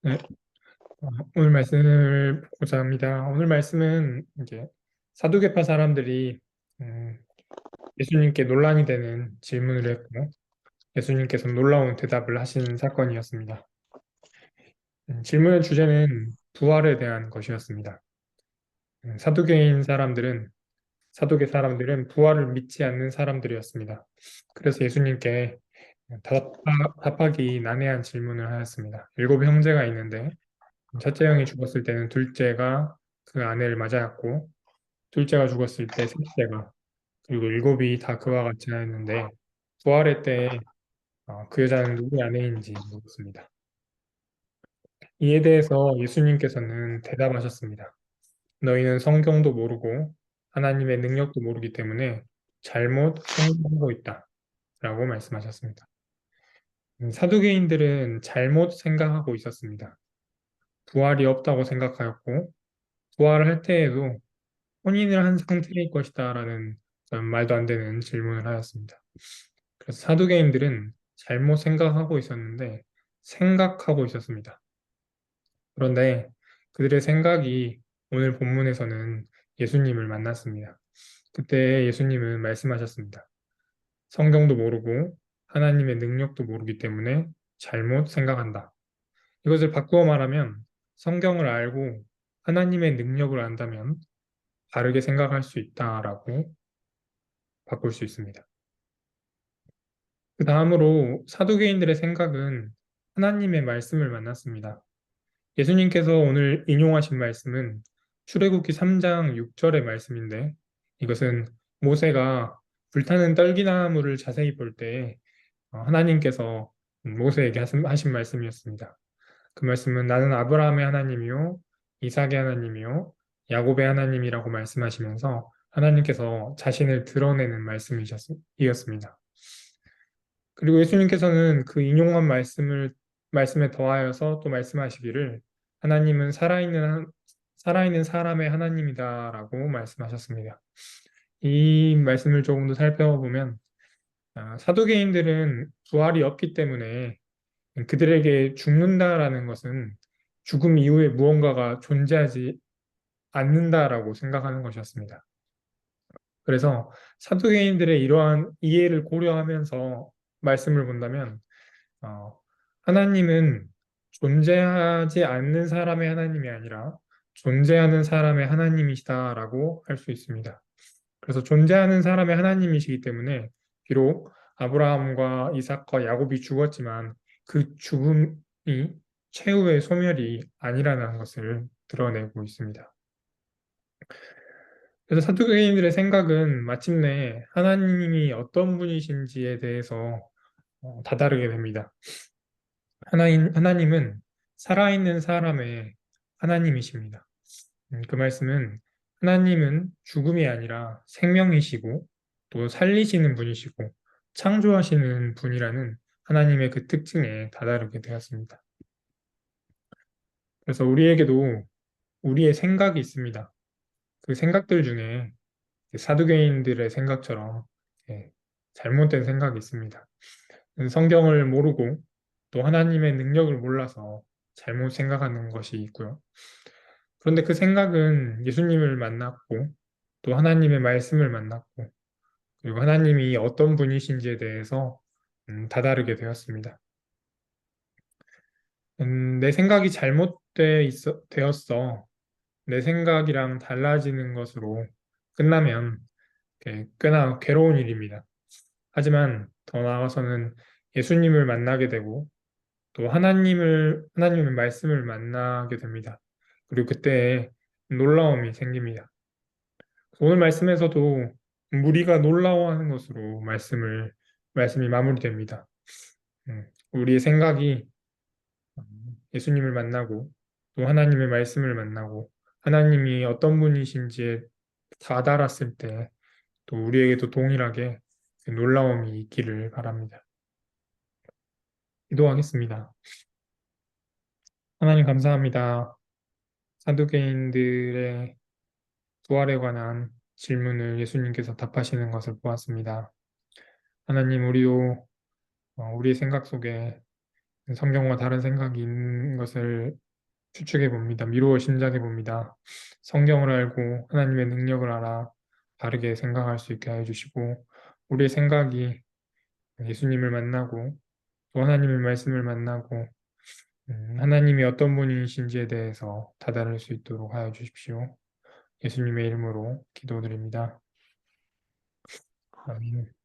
네, 오늘 말씀을 보고자 합니다. 오늘 말씀은 이제 사두개파 사람들이 음, 예수님께 논란이 되는 질문을 했고, 예수님께서 놀라운 대답을 하신 사건이었습니다. 질문의 주제는 부활에 대한 것이었습니다. 사두개 사람들은 부활을 믿지 않는 사람들이었습니다. 그래서 예수님께 답하기 난해한 질문을 하였습니다. 일곱 형제가 있는데 첫째 형이 죽었을 때는 둘째가 그 아내를 맞아왔고, 둘째가 죽었을 때 셋째가, 그리고 일곱이 다 그와 같이 하였는데 부활의 때에 그 여자는 누구의 아내인지 물었습니다. 이에 대해서 예수님께서는 대답하셨습니다. 너희는 성경도 모르고 하나님의 능력도 모르기 때문에 잘못 생각하고 있다 라고 말씀하셨습니다. 사두개인들은 잘못 생각하고 있었습니다. 부활이 없다고 생각하였고, 부활을 할 때에도 혼인을 한 상태일 것이다라는 말도 안 되는 질문을 하였습니다. 그래서 사두개인들은 잘못 생각하고 있었는데 생각하고 있었습니다. 그런데 그들의 생각이 오늘 본문에서는 예수님을 만났습니다. 그때 예수님은 말씀하셨습니다. 성경도 모르고 하나님의 능력도 모르기 때문에 잘못 생각한다. 이것을 바꾸어 말하면 성경을 알고 하나님의 능력을 안다면 바르게 생각할 수 있다라고 바꿀 수 있습니다. 그 다음으로 사두개인들의 생각은 하나님의 말씀을 만났습니다. 예수님께서 오늘 인용하신 말씀은 출애굽기 3장 6절의 말씀인데 이것은 모세가 불타는 떨기나무를 자세히 볼 때 하나님께서 모세에게 하신 말씀이었습니다. 그 말씀은 나는 아브라함의 하나님이요 이삭의 하나님이요 야곱의 하나님이라고 말씀하시면서 하나님께서 자신을 드러내는 말씀이었습니다. 그리고 예수님께서는 그 인용한 말씀에 더하여서 또 말씀하시기를 하나님은 살아있는 사람의 하나님이다라고 말씀하셨습니다. 이 말씀을 조금 더 살펴보면 사두개인들은 부활이 없기 때문에 그들에게 죽는다라는 것은 죽음 이후에 무언가가 존재하지 않는다라고 생각하는 것이었습니다. 그래서 사두개인들의 이러한 이해를 고려하면서 말씀을 본다면 어, 하나님은 존재하지 않는 사람의 하나님이 아니라 존재하는 사람의 하나님이시다라고 할 수 있습니다. 그래서 존재하는 사람의 하나님이시기 때문에 비록 아브라함과 이삭과 야곱이 죽었지만 그 죽음이 최후의 소멸이 아니라는 것을 드러내고 있습니다. 그래서 사두개인들의 생각은 마침내 하나님이 어떤 분이신지에 대해서 다다르게 됩니다. 하나님은 살아있는 사람의 하나님이십니다. 그 말씀은 하나님은 죽음이 아니라 생명이시고 또 살리시는 분이시고 창조하시는 분이라는 하나님의 그 특징에 다다르게 되었습니다. 그래서 우리에게도 우리의 생각이 있습니다. 그 생각들 중에 사두개인들의 생각처럼 예, 잘못된 생각이 있습니다. 성경을 모르고 또 하나님의 능력을 몰라서 잘못 생각하는 것이 있고요. 그런데 그 생각은 예수님을 만났고 또 하나님의 말씀을 만났고 그리고 하나님이 어떤 분이신지에 대해서 다다르게 되었습니다. 내 생각이 되었어. 내 생각이랑 달라지는 것으로 끝나면 꽤나 괴로운 일입니다. 하지만 더 나아가서는 예수님을 만나게 되고 또 하나님의 말씀을 만나게 됩니다. 그리고 그때 놀라움이 생깁니다. 오늘 말씀에서도 무리가 놀라워하는 것으로 말씀이 마무리됩니다. 우리의 생각이 예수님을 만나고 또 하나님의 말씀을 만나고 하나님이 어떤 분이신지에 다다랐을 때 또 우리에게도 동일하게 그 놀라움이 있기를 바랍니다. 기도하겠습니다. 하나님 감사합니다. 사두개인들의 부활에 관한 질문을 예수님께서 답하시는 것을 보았습니다. 하나님, 우리도 우리의 생각 속에 성경과 다른 생각이 있는 것을 추측해 봅니다. 미루어 짐작해 봅니다. 성경을 알고 하나님의 능력을 알아 바르게 생각할 수 있게 해주시고 우리의 생각이 예수님을 만나고 또 하나님의 말씀을 만나고 하나님이 어떤 분이신지에 대해서 다다를 수 있도록 하여 주십시오. 예수님의 이름으로 기도드립니다. 아멘.